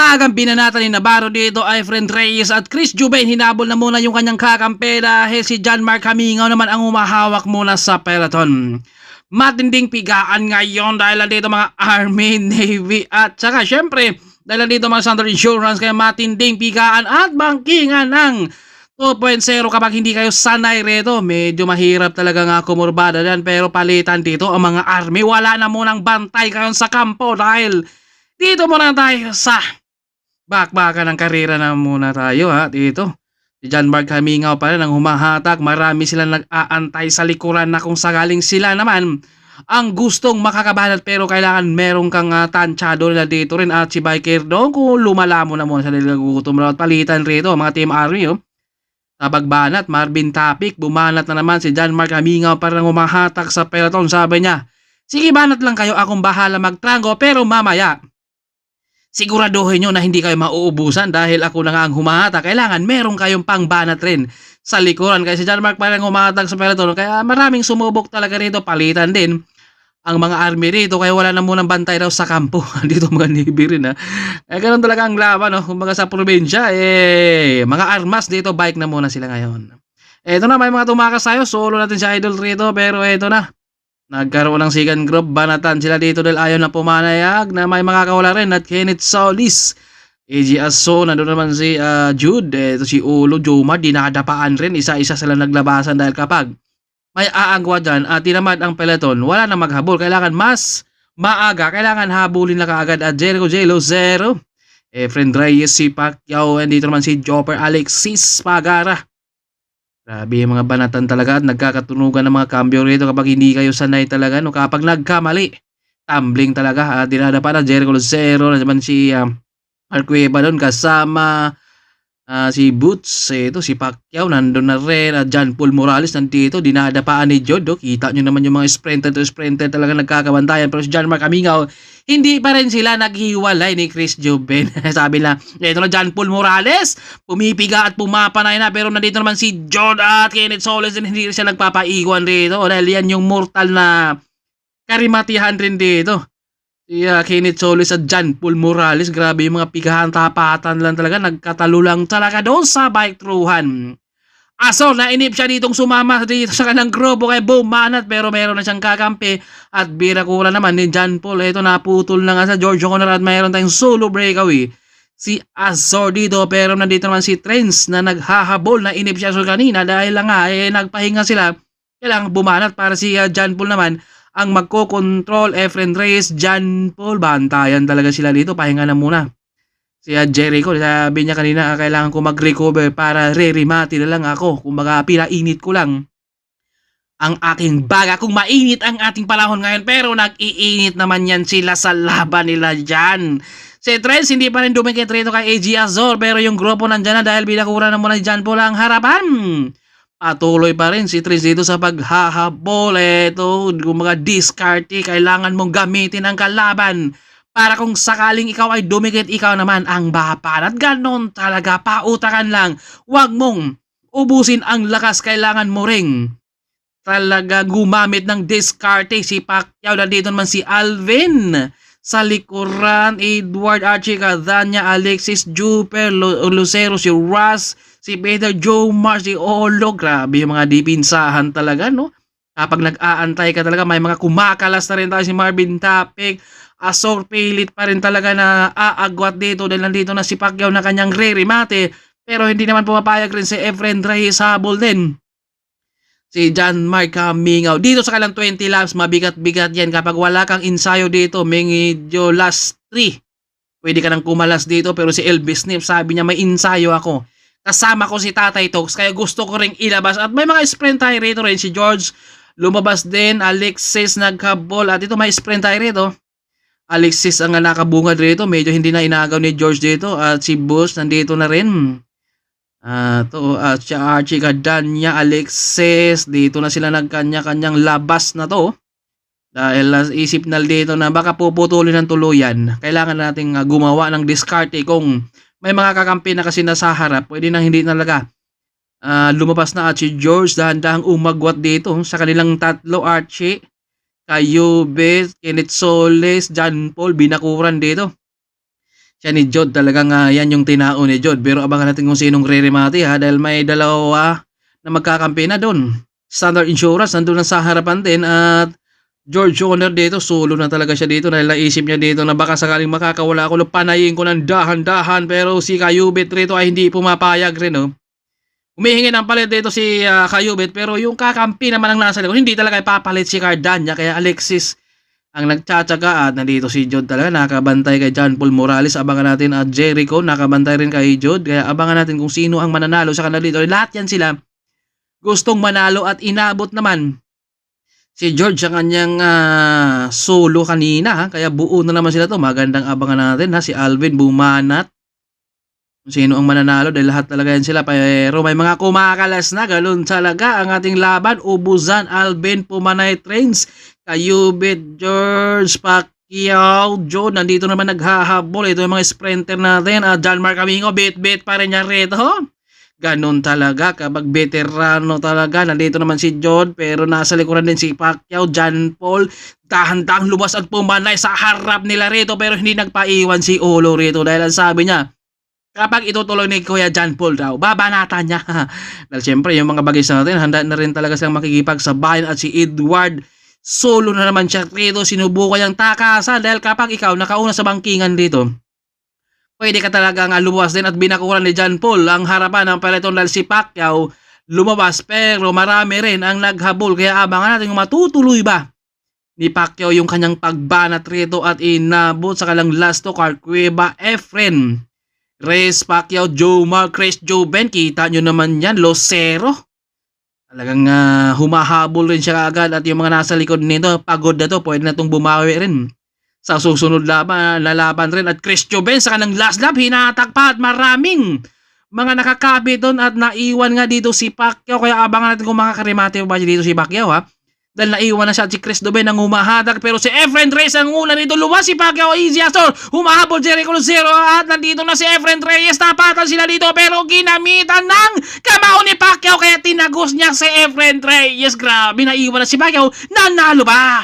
Maagang binanatan ni Navarro dito ay Efren Reyes at Chris Juben. Hinabol na muna yung kanyang kakampi dahil si John Mark Hamingaw naman ang humahawak muna sa peloton. Matinding pigaan ngayon dahil dito mga Army, Navy at saka syempre dahil dito mga Standard Insurance, kaya matinding pigaan at bangkingan ng 2.0 kapag hindi kayo sanay rito. Medyo mahirap talaga nga kumurbada dyan, pero palitan dito ang mga Army. Wala na munang bantay kayon sa kampo dahil dito muna tayo sa bakbakan ng karera na muna tayo ha. Dito si John Mark Hamingaw pa rin ang humahatak. Marami silang nag-aantay sa likuran na kung sakaling sila naman ang gustong makakabanat, pero kailangan merong kang tansyado nila dito rin. At si Biker doon kung lumala mo na muna sa niligutom at palitan rito mga Team Army sa pagbanat. Marvin Tapik bumanat na naman. Si John Mark Hamingaw parang humahatak sa peloton. Sabi niya, sige banat lang kayo, akong bahala magtrango, pero mamaya siguraduhin nyo na hindi kayo mauubusan dahil ako na nga ang humahatak. Kailangan meron kayong pangbanat rin sa likuran. Kaya si John Mark parang humahatak sa peloton. Kaya maraming sumubok talaga rito. Palitan din ang mga Army rito. Kaya wala na munang bantay daw sa kampo. Dito mga Navy rin ha. Kaya ganun talaga ang laban. Kumbaga sa probinsya, mga armas dito, bike na muna sila ngayon. Eto na, may mga tumakas tayo. Solo natin si Idol rito. Pero eto na, nagkaroon ng second group. Banatan sila dito dahil ayaw na pumanayag na may makakawala rin at Kenneth Solis, AJ Aso, nandun naman si Jude, ito si Ulo, Jomar, dinadapaan rin. Isa-isa sila naglabasan dahil kapag may aagwa dyan at tinamad ang peloton, wala na maghabol. Kailangan mas maaga, kailangan habulin na kaagad at Jericho Jelo 0. Efren Reyes, si Pacquiao, and dito naman si Jopper Alexis Pagara. Grabe yung mga banatan talaga at nagkakatunugan ng mga cambio rito kapag hindi kayo sanay talaga. Kapag nagkamali, tumbling talaga. Dinadapa na Jericho 0. Naman si Arcueva doon kasama si Boots. Ito si Pacquiao nandun na rin. John Paul Morales nandito. Dinadapaan ni Jod. Kita nyo naman yung mga sprinter talaga nagkakabantayan. Pero si John Mark Hamingaw, hindi pa rin sila naghiwalay ni Chris Juben. Sabi na, ito na John Paul Morales, pumipiga at pumapanay na. Pero nandito naman si John at Kenneth Solis, hindi rin siya nagpapaiwan dito. Dahil yan yung mortal na karimatihan rin dito. Si Kenneth Solis at John Paul Morales. Grabe yung mga pigahan, tapatan lang talaga. Nagkatalo lang talaga doon sa bike truhan. Aso, nainip siya ditong sumama dito sa kanang grupo kay bumanat, pero meron na siyang kakampi at birakura naman ni John Paul. Ito naputol na nga sa George Conrad at mayroon tayong solo breakaway si Azor dito, pero nandito naman si Trens na naghahabol. Na inip siya so kanina dahil lang nga nagpahinga sila. Kailangan bumanat para si John Paul naman ang magko-control. Efren Reyes, John Paul, bantayan talaga sila dito, pahinga na muna. Si Jericho, sabi niya kanina, kailangan ko mag-recover para re-remati na lang ako. Kumbaga, pinainit ko lang ang aking baga. Kung mainit ang ating panahon ngayon, pero nag-iinit naman yan sila sa laban nila dyan. Si Trent, hindi pa rin dumikit rito kay AJ Azor, pero yung grupo nandyan na dahil binakura na muna ni John Paul ang harapan. Patuloy pa rin si Trent dito sa paghahabol. Ito, kumbaga discarte, kailangan mong gamitin ang kalaban para kung sakaling ikaw ay dumikit, ikaw naman ang bapan. At ganon talaga, pautakan lang. Huwag mong ubusin ang lakas, kailangan mo ring talaga gumamit ng discarte. Si Pacquiao, nandito naman si Alvin sa likuran, Edward, Archie, Cadania, Alexis, Juper, Lucero, si Russ, si Peter, Jomar, si Olo. Grabe yung mga dipinsahan talaga, no? Kapag nag-aantay ka talaga, may mga kumakalas na rin tayo. Si Marvin Tapik, Azor, pilit pa rin talaga na aagwat dito dahil nandito na si Pacquiao na kanyang re-remate, pero hindi naman pumapayag rin si Efren Reyes. Habol din si John Mark Hamingaw dito sa kailang 20 laps. Mabigat-bigat yan kapag wala kang ensayo dito. Medyo last 3 pwede ka nang kumalas dito, pero si Elvis Nip sabi niya may ensayo ako, kasama ko si Tatay Talks, kaya gusto ko ring ilabas. At may mga sprint tayo rito rin. Si George lumabas din, Alexis naghabol, at ito may sprint tayo rito. Alexis ang nakabungad rito, medyo hindi na inagaw ni George dito. At si Bush nandito na rin. Si Archie, Cadania, Alexis, dito na sila nagkanya-kanyang labas na to. Dahil isip na dito na baka puputulin ng tuluyan. Kailangan nating gumawa ng diskarte. Kung may mga kakampi na kasi nasa harap, pwede nang hindi talaga lumabas na. At si George dahan-dahang umagwat dito sa kanilang tatlo. Archie, Cayube, Kenneth Solis, John Paul, binakuran dito. Siya ni Jod talagang yan yung tinao ni Jod. Pero abangan natin kung sinong re-remate ha dahil may dalawa na magkakampi na doon. Standard Insurance nandun lang sa harapan din at George Honor dito, solo na talaga siya dito dahil naisip niya dito na baka sakaling makakawala ako, panayin ko ng dahan-dahan pero si Kayubit rito ay hindi pumapayag rin. No? Humihingi ng palit dito si Kayubit pero yung kakampi naman ang nasa likod, hindi talaga ipapalit si Cardania kaya Alexis ang nagtsatsaga at nandito si Jod talaga nakabantay kay John Paul Morales. Abangan natin at Jericho nakabantay rin kay Jod kaya abangan natin kung sino ang mananalo sa kanila dito. Lahat yan sila gustong manalo at inabot naman si George sa kanyang solo kanina ha? Kaya buo na naman sila to. Magandang abangan natin ha. Si Alvin bumanat. Kung sino ang mananalo dahil lahat talaga yan sila. Pero may mga kumakalas na. Galon talaga ang ating laban. Ubuzan, Alvin, Pumanay Trains, Kayubit, George, Pacquiao, John. Nandito naman naghahabol. Ito yung mga sprinter natin. John Mark Amingo, bit-bit pa rin niya rito. Ganon talaga kapag veterano talaga. Nandito naman si John pero nasa likuran din si Pacquiao, John Paul. Dahan-dahang lumas at pumanay sa harap nila rito pero hindi nagpaiwan si Olo rito dahil ang sabi niya kapag itutuloy ni Kuya John Paul daw, babanatan niya. Dahil siyempre yung mga bagay natin, handa na rin talaga silang makikipagsabayan at si Edward solo na naman siya rito. Sinubukan niyang takasan dahil kapag ikaw nakauna sa bangkingan dito, pwede ka talagang lumuwas din at binakuran ni John Paul ang harapan ng peloton dahil si Pacquiao lumabas pero marami rin ang naghabol kaya abangan natin kung matutuloy ba ni Pacquiao yung kanyang pagbanat rito at inabot sa kalang last to Cueva, Efren, Reyes, Pacquiao, Jomar, Chris Joben. Kita nyo naman yan, Losero. Talagang humahabol rin siya agad at yung mga nasa likod nito, pagod na to, pwede na itong bumawi rin sa susunod lalaban rin at Chris Joben sa kanang last lap hinatak pa at maraming mga nakakabit doon at naiwan nga dito si Pacquiao kaya abangan natin kung makakarimate ba dito si Pacquiao ha dahil naiwan na siya at si Chris Joben ang humahatak pero si Efren Reyes ang una nito lumas si Pacquiao easy astor humahabol Jericho Lucero at nandito na si Efren Reyes tapatan sila dito pero ginamitan ng kamao ni Pacquiao kaya tinagos niya si Efren Reyes. Grabe naiwan na si Pacquiao, nanalo ba?